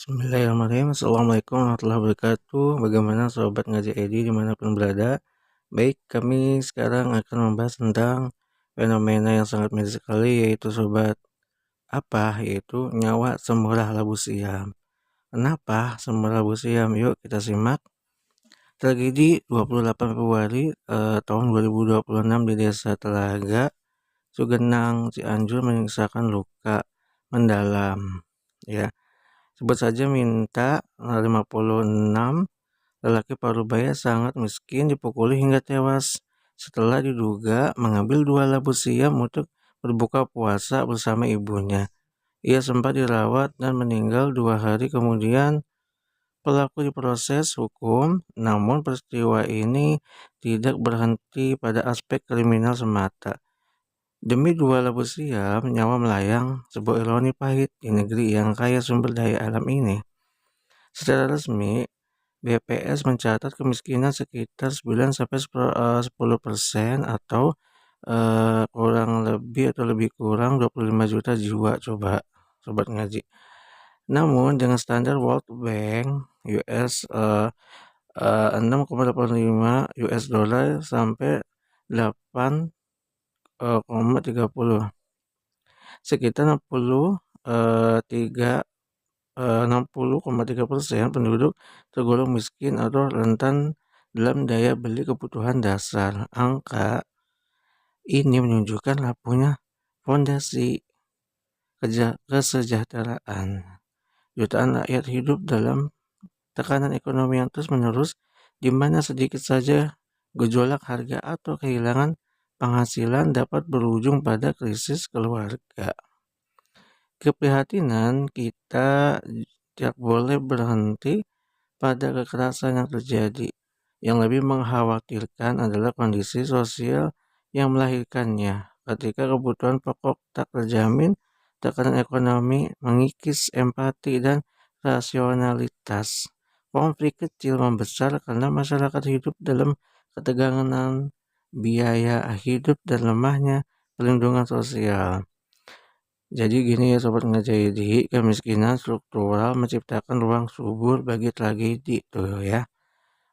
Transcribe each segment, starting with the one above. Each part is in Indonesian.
Bismillahirrahmanirrahim. Assalamualaikum warahmatullahi wabarakatuh. Bagaimana sobat ngaji Edi dimanapun berada? Baik, kami sekarang akan membahas tentang fenomena yang sangat medis sekali, yaitu sobat yaitu nyawa semurah labu siam. Kenapa semurah labu siam? Yuk kita simak. Tragedi 28 Februari tahun 2026 di Desa Telaga, Sugenang, Cianjur menyisakan luka mendalam. Ya, sebut saja Minta 56, lelaki Parubaya sangat miskin, dipukuli hingga tewas setelah diduga mengambil 2 labu siam untuk berbuka puasa bersama ibunya. Ia sempat dirawat dan meninggal 2 hari kemudian. Pelaku diproses hukum, namun peristiwa ini tidak berhenti pada aspek kriminal semata. Demi 2 labu siam, nyawa melayang, sebuah ironi pahit di negeri yang kaya sumber daya alam ini. Secara resmi, BPS mencatat kemiskinan sekitar 9-10% atau kurang lebih kurang 25 juta jiwa, coba sobat ngaji. Namun dengan standar World Bank US 6,85 US dollar sampai 8,30, sekitar 60,3% penduduk tergolong miskin atau rentan dalam daya beli kebutuhan dasar. Angka ini menunjukkan rapuhnya fondasi kesejahteraan. Jutaan rakyat hidup dalam tekanan ekonomi yang terus-menerus, di mana sedikit saja gejolak harga atau kehilangan penghasilan dapat berujung pada krisis keluarga. Keprihatinan kita tidak boleh berhenti pada kekerasan yang terjadi. Yang lebih mengkhawatirkan adalah kondisi sosial yang melahirkannya. Ketika kebutuhan pokok tak terjamin, tekanan ekonomi mengikis empati dan rasionalitas. Konflik kecil membesar karena masyarakat hidup dalam ketegangan biaya hidup dan lemahnya perlindungan sosial. Jadi gini ya sobat ngaji, kemiskinan struktural menciptakan ruang subur bagi tragedi tuh ya.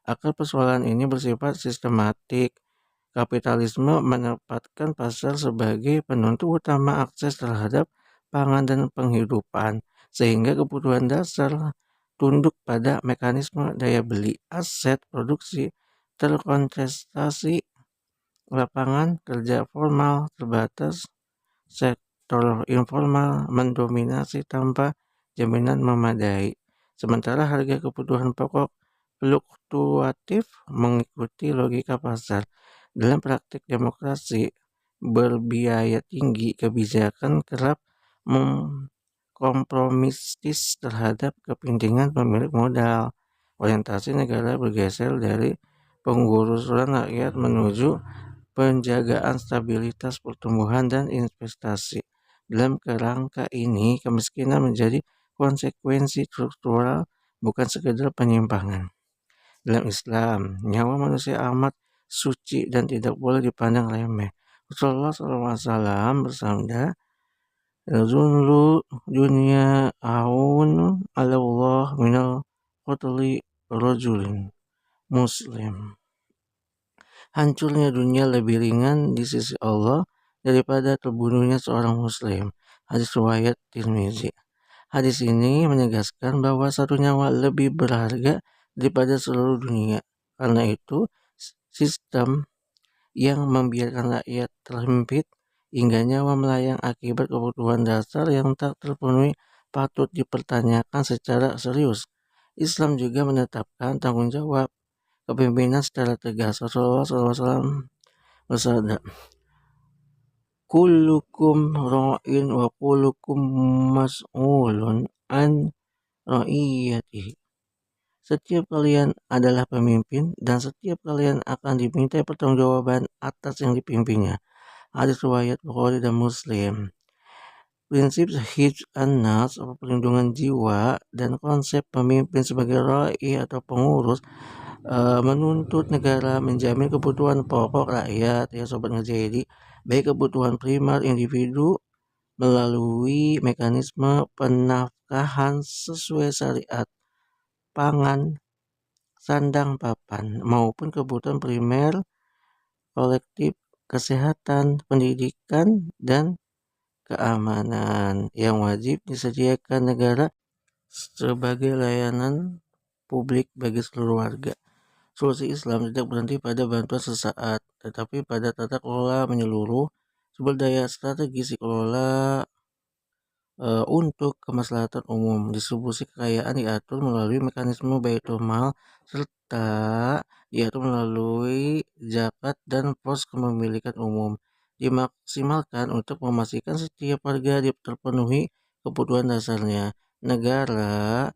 Akar persoalan ini bersifat sistematik. Kapitalisme menempatkan pasar sebagai penentu utama akses terhadap pangan dan penghidupan, sehingga kebutuhan dasar tunduk pada mekanisme daya beli, aset produksi terkonsentrasi, lapangan kerja formal terbatas, sektor informal mendominasi tanpa jaminan memadai, sementara harga kebutuhan pokok fluktuatif mengikuti logika pasar. Dalam praktik demokrasi berbiaya tinggi, kebijakan kerap kompromistis terhadap kepentingan pemilik modal. Orientasi negara bergeser dari penggusuran rakyat menuju penjagaan stabilitas pertumbuhan dan investasi. Dalam kerangka ini, kemiskinan menjadi konsekuensi struktural, bukan sekedar penyimpangan. Dalam Islam, nyawa manusia amat suci dan tidak boleh dipandang remeh. Rasulullah SAW bersabda, Zullu dunia aun Allah minal qatli rajulin muslim. Hancurnya dunia lebih ringan di sisi Allah daripada terbunuhnya seorang muslim. Hadis riwayat Tirmizi. Hadis ini menegaskan bahwa satu nyawa lebih berharga daripada seluruh dunia. Karena itu, sistem yang membiarkan rakyat terhimpit hingga nyawa melayang akibat kebutuhan dasar yang tak terpenuhi patut dipertanyakan secara serius. Islam juga menetapkan tanggung jawab kepemimpinan secara tegas. Rasulullah SAW bersabda, kullukum ra'in wa kullukum mas'ulun an ra'iyatihi. Setiap kalian adalah pemimpin dan setiap kalian akan diminta pertanggungjawaban atas yang dipimpinnya. Hadis riwayat Bukhari dan Muslim. Prinsip hifz an-nas atau perlindungan jiwa dan konsep pemimpin sebagai ra'i atau pengurus menuntut negara menjamin kebutuhan pokok rakyat ya sobat ngaji, baik kebutuhan primer individu melalui mekanisme penafkahan sesuai syariat, pangan, sandang papan, maupun kebutuhan primer, kolektif, kesehatan, pendidikan, dan keamanan yang wajib disediakan negara sebagai layanan publik bagi seluruh warga. Solusi Islam tidak berhenti pada bantuan sesaat, tetapi pada tata kelola menyeluruh, sumber daya strategis dikelola untuk kemaslahatan umum, distribusi kekayaan diatur melalui mekanisme baitul mal, serta diatur melalui zakat dan pos kepemilikan umum, dimaksimalkan untuk memastikan setiap warga terpenuhi kebutuhan dasarnya. Negara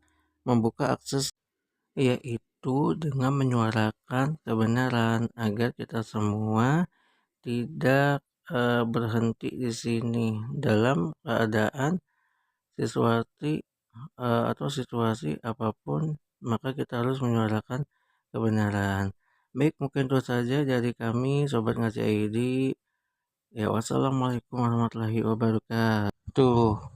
membuka akses yaitu dengan menyuarakan kebenaran agar kita semua tidak berhenti di sini dalam keadaan situasi apapun, maka kita harus menyuarakan kebenaran. Baik, mungkin itu saja dari kami Sobat Ngaji ID. Ya, wassalamualaikum warahmatullahi wabarakatuh.